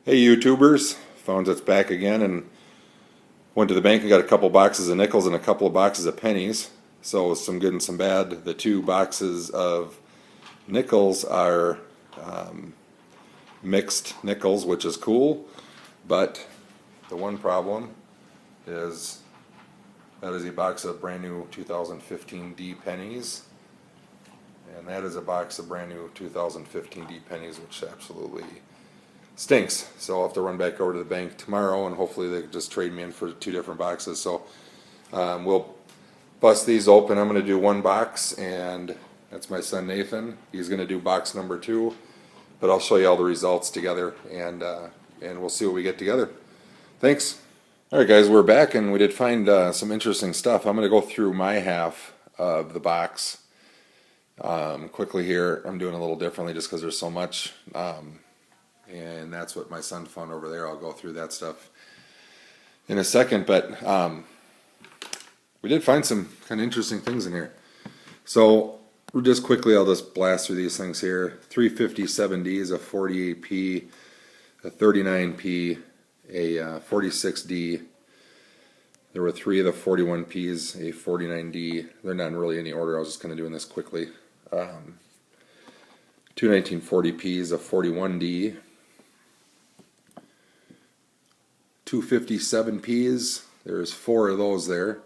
Hey YouTubers, found it's back again and went to the bank and got a couple boxes of nickels and a couple of boxes of pennies. So some good and some bad. The two boxes of nickels are mixed nickels, which is cool, but the one problem is that is a box of brand new 2015 D pennies, and that is a box of brand new 2015 D pennies, which absolutely stinks. So I'll have to run back over to the bank tomorrow and hopefully they can just trade me in for two different boxes. So we'll bust these open. I'm going to do one box, and that's my son Nathan. He's going to do box number two, but I'll show you all the results together, and we'll see what we get together. Thanks. All right, guys, we're back, and we did find some interesting stuff. I'm going to go through my half of the box quickly here. I'm doing a little differently just because there's so much. And that's what my son found over there. I'll go through that stuff in a second, but we did find some kind of interesting things in here. So just quickly, I'll just blast through these things here. 357Ds, a 48P, a 39P, a 46D. There were three of the 41Ps, a 49D. They're not in really any order. I was just kind of doing this quickly. Two 1940Ps, a 41D. 257Ps, there's four of those there,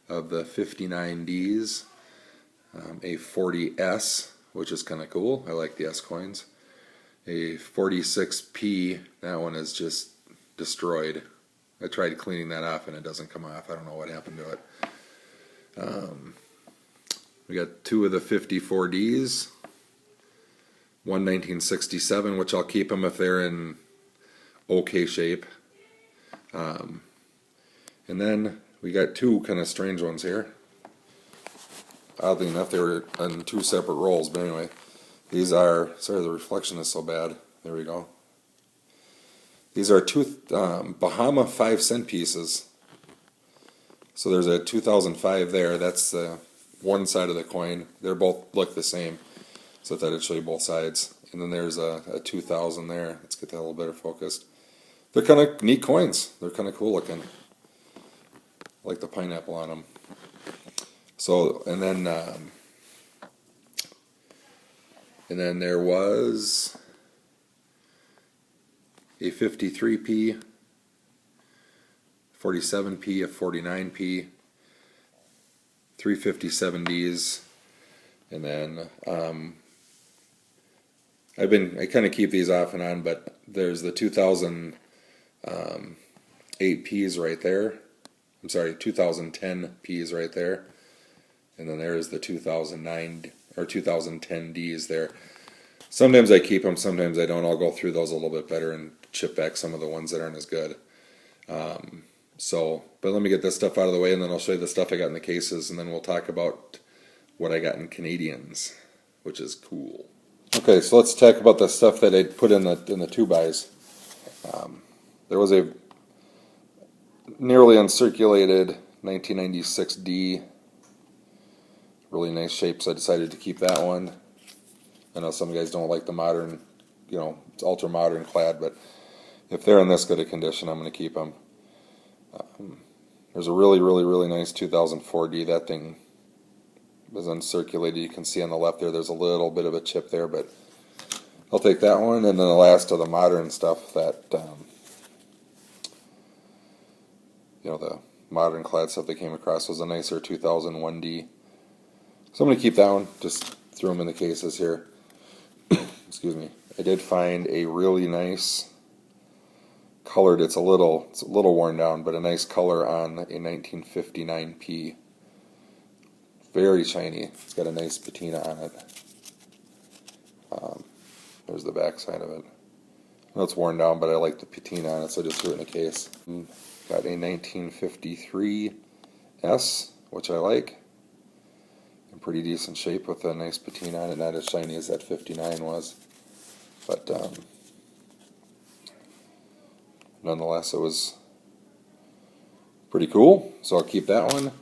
of the 59Ds, a 40S, which is kind of cool, I like the S coins, a 46P, that one is just destroyed. I tried cleaning that off and it doesn't come off, I don't know what happened to it. We got two of the 54Ds, one 1967, which I'll keep them if they're in okay shape. And then we got two kind of strange ones here. Oddly enough, they were in two separate rolls, but anyway, these are, sorry the reflection is so bad, there we go. These are two Bahama 5-cent pieces. So there's a 2005 there, that's the one side of the coin. They're both look the same, so I thought I'd show you both sides. And then there's a 2000 there. Let's get that a little better focused. They're kind of neat coins. They're kind of cool looking. I like the pineapple on them. So, and then there was a 53P, 47P, a 49P, 357Ds, and then I kind of keep these off and on, but there's the 2008 Ps right there. I'm sorry, 2010 Ps right there. And then there's the 2009 or 2010 Ds there. Sometimes I keep them, sometimes I don't. I'll go through those a little bit better and chip back some of the ones that aren't as good. But let me get this stuff out of the way, and then I'll show you the stuff I got in the cases, and then we'll talk about what I got in Canadians, which is cool. Okay, so let's talk about the stuff that I put in the two buys. There was a nearly uncirculated 1996D, really nice shape, so I decided to keep that one. I know some guys don't like the modern, it's ultra modern clad, but if they're in this good a condition, I'm going to keep them. There's a really, really, really nice 2004D. That thing was uncirculated. You can see on the left there's a little bit of a chip there, but I'll take that one. And then the last of the modern stuff that, the modern clad stuff that came across was a nicer 2001D. So I'm going to keep that one, just throw them in the cases here. Excuse me. I did find a really nice colored, it's a little worn down, but a nice color on a 1959P. Very shiny. It's got a nice patina on it. There's the back side of it. I know it's worn down, but I like the patina on it, so I just threw it in a case. Got a 1953S, which I like. In pretty decent shape with a nice patina on it. Not as shiny as that 59 was. But nonetheless, it was pretty cool. So I'll keep that one.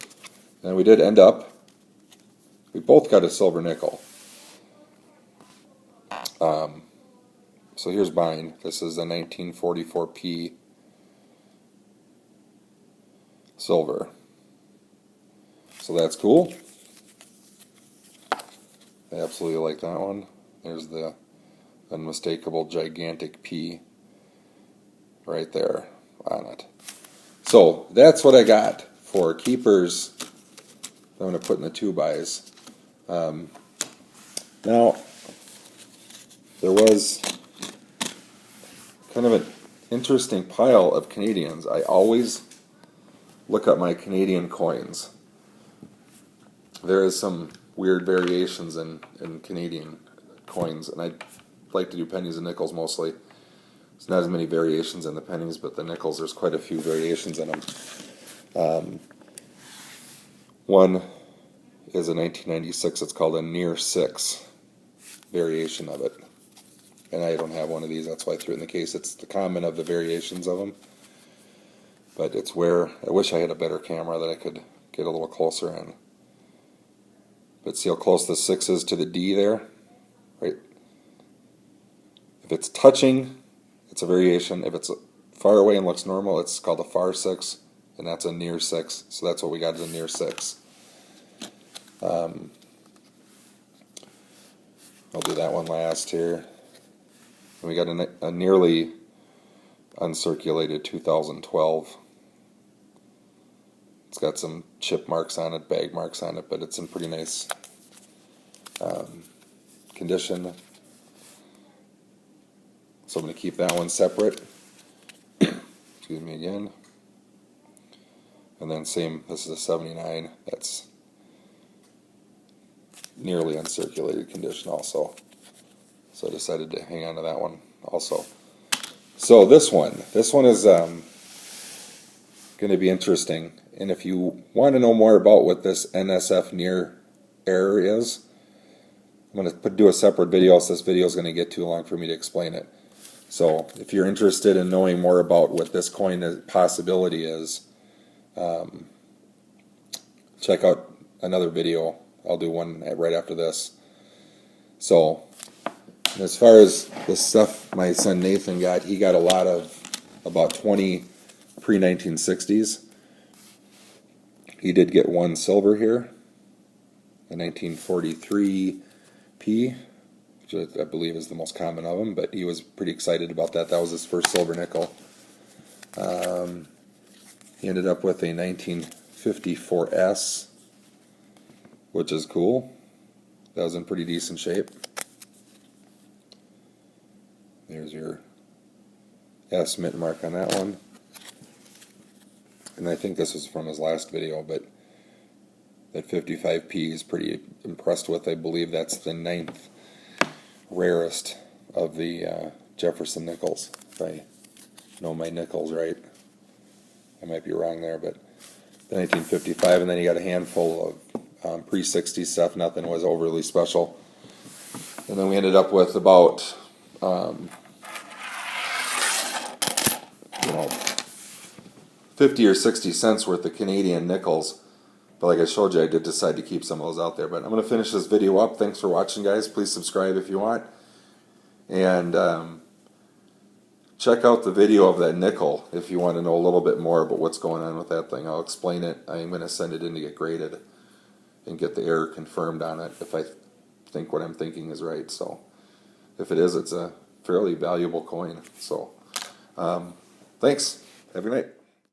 And we did end up, we both got a silver nickel. So here's mine. This is a 1944p silver. So that's cool. I absolutely like that one. There's the unmistakable gigantic P right there on it. So that's what I got for keepers I'm going to put in the 2x. Now, there was kind of an interesting pile of Canadians. I always look at my Canadian coins. There is some weird variations in Canadian coins, and I like to do pennies and nickels mostly. There's not as many variations in the pennies, but the nickels, there's quite a few variations in them. One is a 1996, it's called a near 6 variation of it. And I don't have one of these, that's why I threw it in the case. It's the common of the variations of them. But it's where, I wish I had a better camera that I could get a little closer in. But see how close the 6 is to the D there? Right? If it's touching, it's a variation. If it's far away and looks normal, it's called a far 6, and that's a near 6. So that's what we got, is a near 6. I'll do that one last here. And we got a nearly uncirculated 2012. It's got some chip marks on it, bag marks on it, but it's in pretty nice condition. So I'm going to keep that one separate. Excuse me again. And then same, this is a 79. That's nearly uncirculated condition also. So I decided to hang on to that one also. So this one is going to be interesting. And if you want to know more about what this NSF near error is, I'm going to do a separate video, so this video is going to get too long for me to explain it. So if you're interested in knowing more about what this coin possibility is, check out another video. I'll do one right after this. So as far as the stuff my son Nathan got, he got a lot of about 20 pre-1960s. He did get one silver here, a 1943 P, which I believe is the most common of them, but he was pretty excited about that. That was his first silver nickel. He ended up with a 1954S, which is cool. That was in pretty decent shape. There's your S mint mark on that one. And I think this was from his last video, but that 55P is pretty impressed with. I believe that's the 9th rarest of the Jefferson nickels, if I know my nickels right. I might be wrong there, but the 1955, and then you got a handful of pre-60 stuff. Nothing was overly special. And then we ended up with about 50 or 60 cents worth of Canadian nickels. But like I showed you, I did decide to keep some of those out there. But I'm going to finish this video up. Thanks for watching, guys. Please subscribe if you want. And check out the video of that nickel if you want to know a little bit more about what's going on with that thing. I'll explain it. I'm going to send it in to get graded and get the error confirmed on it if I think what I'm thinking is right. So if it is, it's a fairly valuable coin. So thanks. Have a good night.